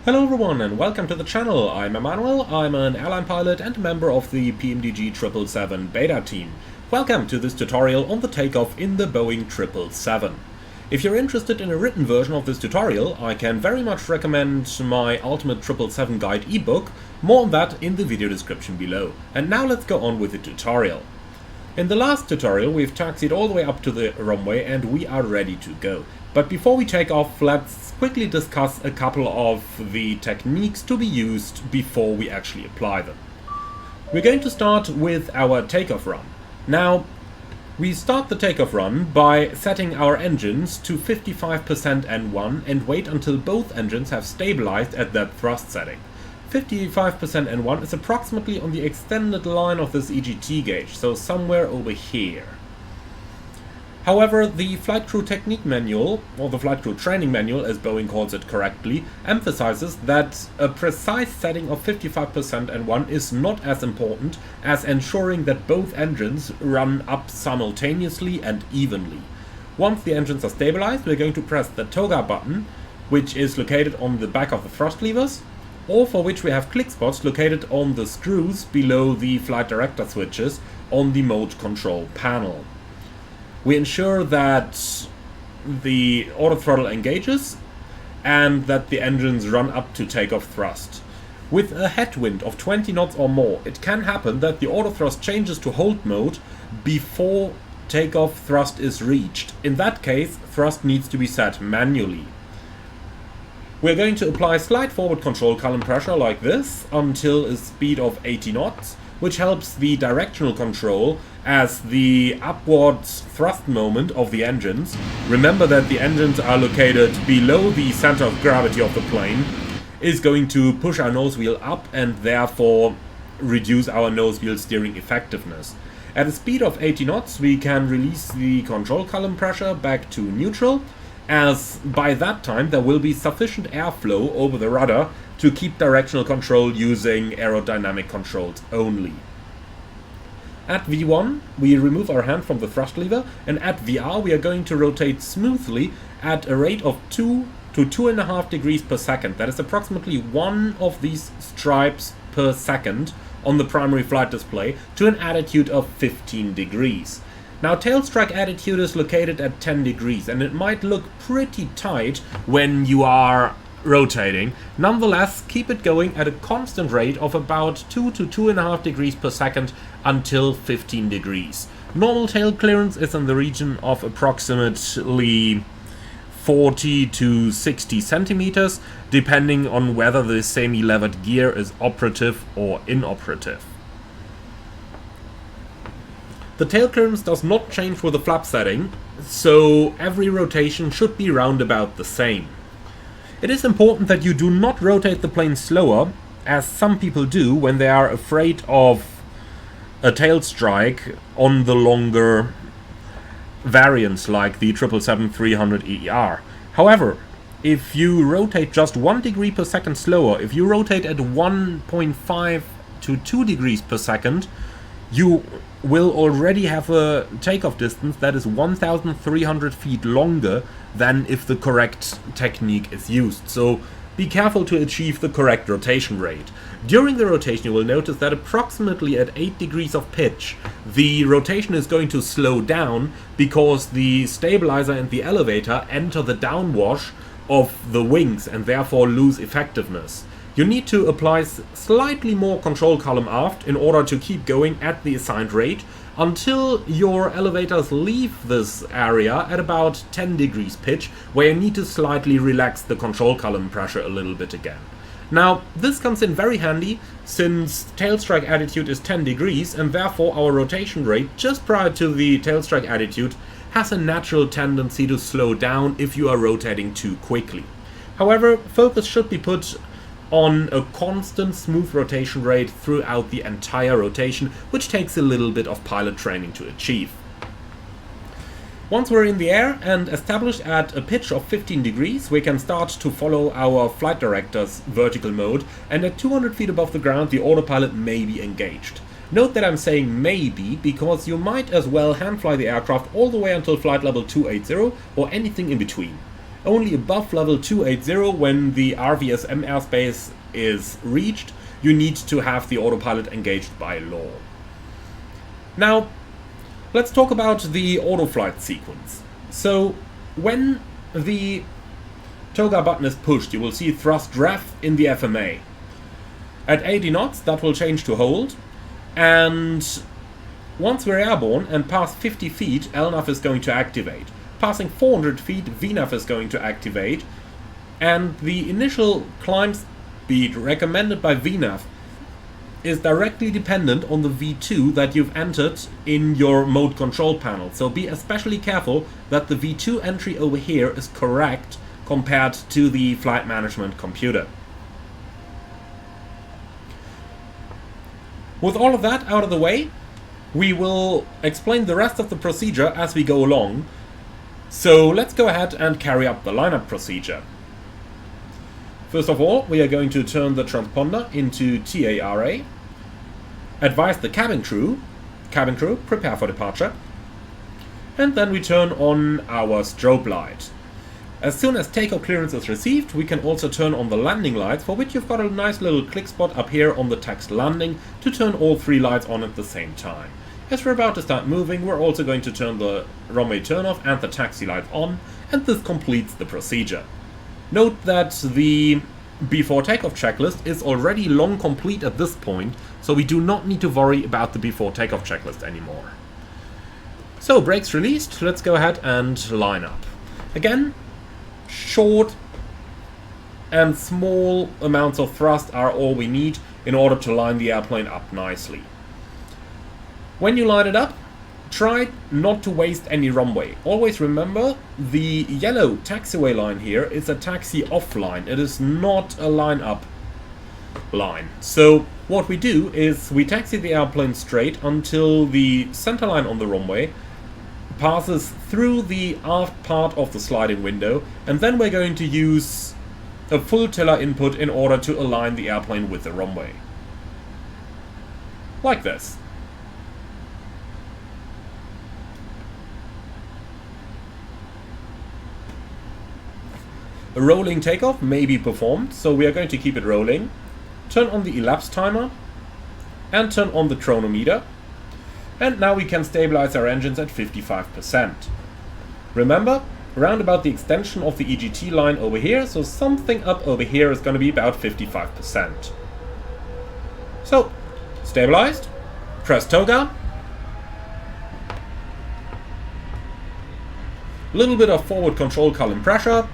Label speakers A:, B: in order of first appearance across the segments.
A: Hello everyone and welcome to the channel. I'm Emmanuel, I'm an airline pilot and a member of the PMDG 777 beta team. Welcome to this tutorial on the takeoff in the Boeing 777. If you're interested in a written version of this tutorial, I can very much recommend my Ultimate 777 Guide ebook, more on that in the video description below. And now let's go on with the tutorial. In the last tutorial we've taxied all the way up to the runway and we are ready to go. But before we take off, let's quickly discuss a couple of the techniques to be used before we actually apply them. We're going to start with our takeoff run. Now, we start the takeoff run by setting our engines to 55% N1 and wait until both engines have stabilized at that thrust setting. 55% N1 is approximately on the extended line of this EGT gauge, so somewhere over here. However, the Flight Crew Technique Manual, or the Flight Crew Training Manual as Boeing calls it correctly, emphasizes that a precise setting of 55% N1 is not as important as ensuring that both engines run up simultaneously and evenly. Once the engines are stabilized, we're going to press the toga button, which is located on the back of the thrust levers, or for which we have click spots located on the screws below the flight director switches on the mode control panel. We ensure that the auto throttle engages and that the engines run up to takeoff thrust. With a headwind of 20 knots or more, it can happen that the auto thrust changes to hold mode before takeoff thrust is reached. In that case, thrust needs to be set manually. We're going to apply slight forward control column pressure like this until a speed of 80 knots, which helps the directional control as the upwards thrust moment of the engines. Remember that the engines are located below the center of gravity of the plane, is going to push our nose wheel up and therefore reduce our nose wheel steering effectiveness. At a speed of 80 knots we can release the control column pressure back to neutral, as by that time there will be sufficient airflow over the rudder to keep directional control using aerodynamic controls only. At V1 we remove our hand from the thrust lever, and at VR we are going to rotate smoothly at a rate of 2 to 2.5 degrees per second. That is approximately one of these stripes per second on the primary flight display to an attitude of 15 degrees. Now, tail strike attitude is located at 10 degrees and it might look pretty tight when you are rotating. Nonetheless, keep it going at a constant rate of about 2 to 2.5 degrees per second until 15 degrees. Normal tail clearance is in the region of approximately 40 to 60 centimeters, depending on whether the semi-levered gear is operative or inoperative. The tail clearance does not change with the flap setting, so every rotation should be round about the same. It is important that you do not rotate the plane slower, as some people do when they are afraid of a tail strike on the longer variants like the 777-300ER. However, if you rotate just 1 degree per second slower, if you rotate at 1.5 to 2 degrees per second, you will already have a takeoff distance that is 1,300 feet longer than if the correct technique is used. So be careful to achieve the correct rotation rate. During the rotation you will notice that approximately at 8 degrees of pitch the rotation is going to slow down because the stabilizer and the elevator enter the downwash of the wings and therefore lose effectiveness. You need to apply slightly more control column aft in order to keep going at the assigned rate until your elevators leave this area at about 10 degrees pitch, where you need to slightly relax the control column pressure a little bit again. Now, this comes in very handy since tail strike attitude is 10 degrees and therefore our rotation rate just prior to the tail strike attitude has a natural tendency to slow down if you are rotating too quickly. However, focus should be put on a constant smooth rotation rate throughout the entire rotation, which takes a little bit of pilot training to achieve. Once we're in the air and established at a pitch of 15 degrees, we can start to follow our flight director's vertical mode, and at 200 feet above the ground the autopilot may be engaged. Note that I'm saying maybe because you might as well hand fly the aircraft all the way until flight level 280 or anything in between. only above level 280 when the RVSM airspace is reached, you need to have the autopilot engaged by law. Now, let's talk about the autoflight sequence. So, when the toga button is pushed, you will see thrust ref in the FMA. At 80 knots, that will change to hold, and once we're airborne and past 50 feet, LNAV is going to activate. Passing 400 feet, VNAV is going to activate, and the initial climb speed recommended by VNAV is directly dependent on the V2 that you've entered in your mode control panel. So be especially careful that the V2 entry over here is correct compared to the flight management computer. With all of that out of the way, we will explain the rest of the procedure as we go along. So let's go ahead and carry out the lineup procedure. First of all, we are going to turn the transponder into TARA, advise the cabin crew, prepare for departure, and then we turn on our strobe light. As soon as takeoff clearance is received, we can also turn on the landing lights, for which you've got a nice little click spot up here on the text landing to turn all 3 lights on at the same time. As we're about to start moving, we're also going to turn the runway turnoff and the taxi lights on, and this completes the procedure. Note that the before takeoff checklist is already long complete at this point, so we do not need to worry about the before takeoff checklist anymore. So, brakes released, let's go ahead and line up. Again, short and small amounts of thrust are all we need in order to line the airplane up nicely. When you line it up, try not to waste any runway. Always remember, the yellow taxiway line here is a taxi off line. It is not a line up line. So what we do is we taxi the airplane straight until the center line on the runway passes through the aft part of the sliding window, and then we're going to use a full tiller input in order to align the airplane with the runway. Like this. A rolling takeoff may be performed, so we are going to keep it rolling. Turn on the elapsed timer and turn on the chronometer. And now we can stabilize our engines at 55%. Remember, around about the extension of the EGT line over here, so something up over here is going to be about 55%. So, stabilized, press toga. A little bit of forward control column pressure.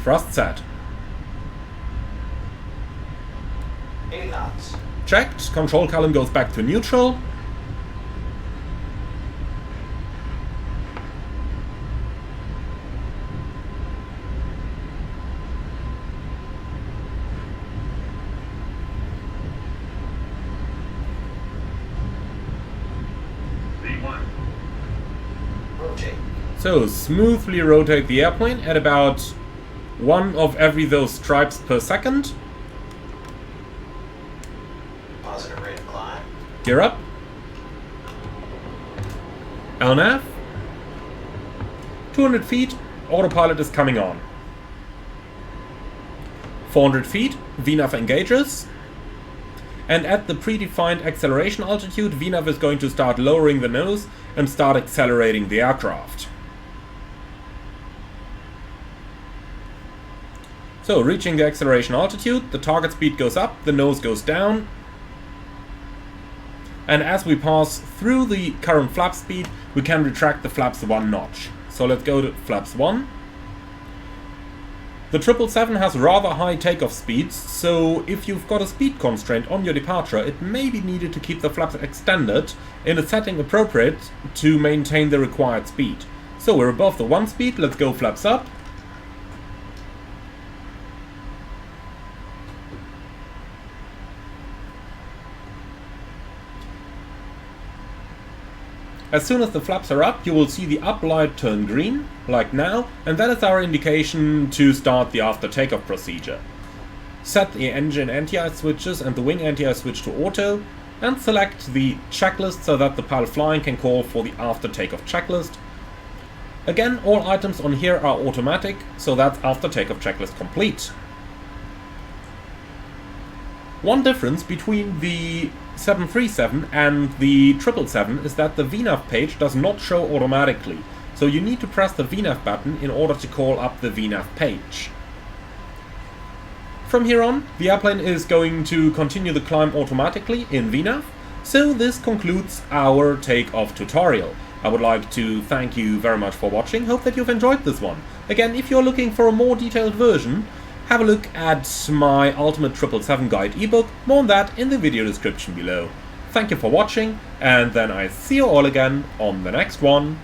A: Thrust set.
B: 80 knots.
A: Checked. Control column goes back to neutral.
B: Rotate.
A: So smoothly rotate the airplane at about 1 of every those stripes per second.
B: Positive rate of climb.
A: Gear up. LNAV. 200 feet, autopilot is coming on. 400 feet, VNAV engages. And at the predefined acceleration altitude, VNAV is going to start lowering the nose and start accelerating the aircraft. So, reaching the acceleration altitude, the target speed goes up, the nose goes down. And as we pass through the current flap speed, we can retract the flaps 1 notch. So let's go to flaps 1. The 777 has rather high takeoff speeds, so if you've got a speed constraint on your departure, it may be needed to keep the flaps extended in a setting appropriate to maintain the required speed. So we're above the 1 speed, let's go flaps up. As soon as the flaps are up, you will see the up light turn green, like now, and that is our indication to start the after takeoff procedure. Set the engine anti-ice switches and the wing anti-ice switch to auto, and select the checklist so that the pilot flying can call for the after takeoff checklist. Again, all items on here are automatic, so that's after takeoff checklist complete. One difference between the 737 and the 777 is that the VNAV page does not show automatically, so you need to press the VNAV button in order to call up the VNAV page. From here on, the airplane is going to continue the climb automatically in VNAV, so this concludes our takeoff tutorial. I would like to thank you very much for watching, hope that you've enjoyed this one. Again, if you're looking for a more detailed version, have a look at my Ultimate 777 Guide ebook, more on that in the video description below. Thank you for watching, and then I see you all again on the next one.